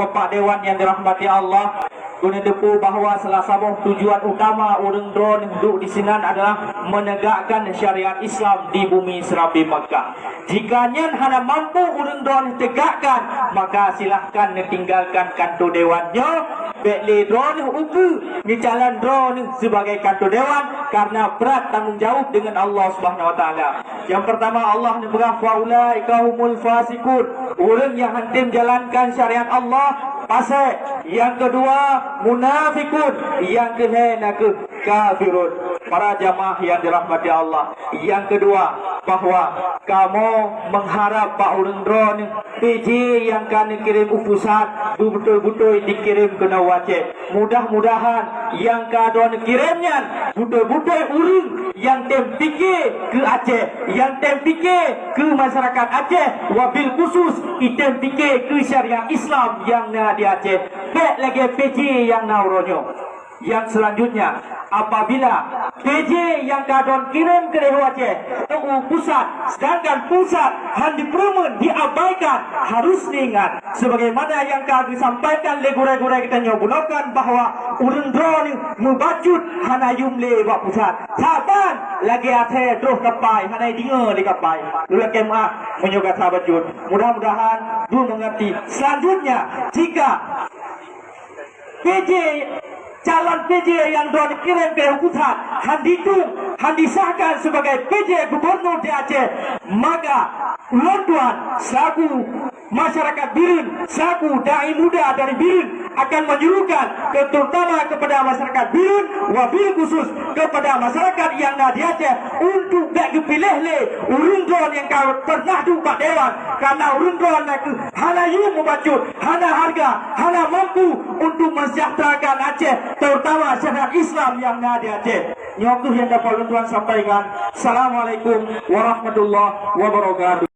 Bapak Dewan yang dirahmati Allah, guna depu bahawa salah satu tujuan utama orang drone duduk di sini adalah menegakkan syariat Islam di bumi Serabi Makkah. Jika nyan hana mampu orang drone tegakkan, maka silahkan tinggalkan kantor dewannya. Bekle drone uku ni jalan drone sebagai kantor dewan karena berat tanggungjawab dengan Allah Subhanahu Wa Taala. Yang pertama, Allah berkata faulaika humul fasikun, orang yang hentim jalankan syariat Allah fasik. Yang kedua munafikun, yang ketiga kafirun. Para jamaah yang dirahmati Allah, yang kedua bahwa kamu mengharap Pak Urang drone PJ yang kan dikirim pusat betul-betul dikirim ke Waceh. Mudah-mudahan yang kadon kirimnya betul-betul urang yang tempike ke Aceh, yang tempike ke masyarakat Aceh, wabil khusus tempike ke syariat Islam yang ada di Aceh. Baik lagi PJ yang nauronyo. Yang selanjutnya, apabila PJ yang kadon kirim ke Aceh ke pusat, sedangkan pusat handi permen diabaikan, harus diingat sebagaimana yang kami sampaikan legure-gure kita nyobulokan bahwa urang drone membacut hana yumle buat pusat. Saban lagi ate terus kapai hana dinga di kapai. Dulu kemah menyogat sahabat jud. Mudah-mudahan dulu mengerti. Selanjutnya, jika PJ calon PJ yang doa dikirim ke pusat disahkan sebagai PJ Gubernur di Aceh, maka Lontuan selaku masyarakat Biren, selaku dai muda dari Biren akan menyuruhkan terutama kepada masyarakat Biren, wabil khusus kepada masyarakat yang ada di Aceh untuk tak dipilih urang drone yang kau pernah duka dewan, karena urang drone itu hana yu membacut, hana harga, hana mampu untuk mensejahterakan Aceh, terutama syariat Islam yang ada di Aceh. Nyokuh yang dapat Tuan sampaikan. Assalamualaikum warahmatullahi wabarakatuh.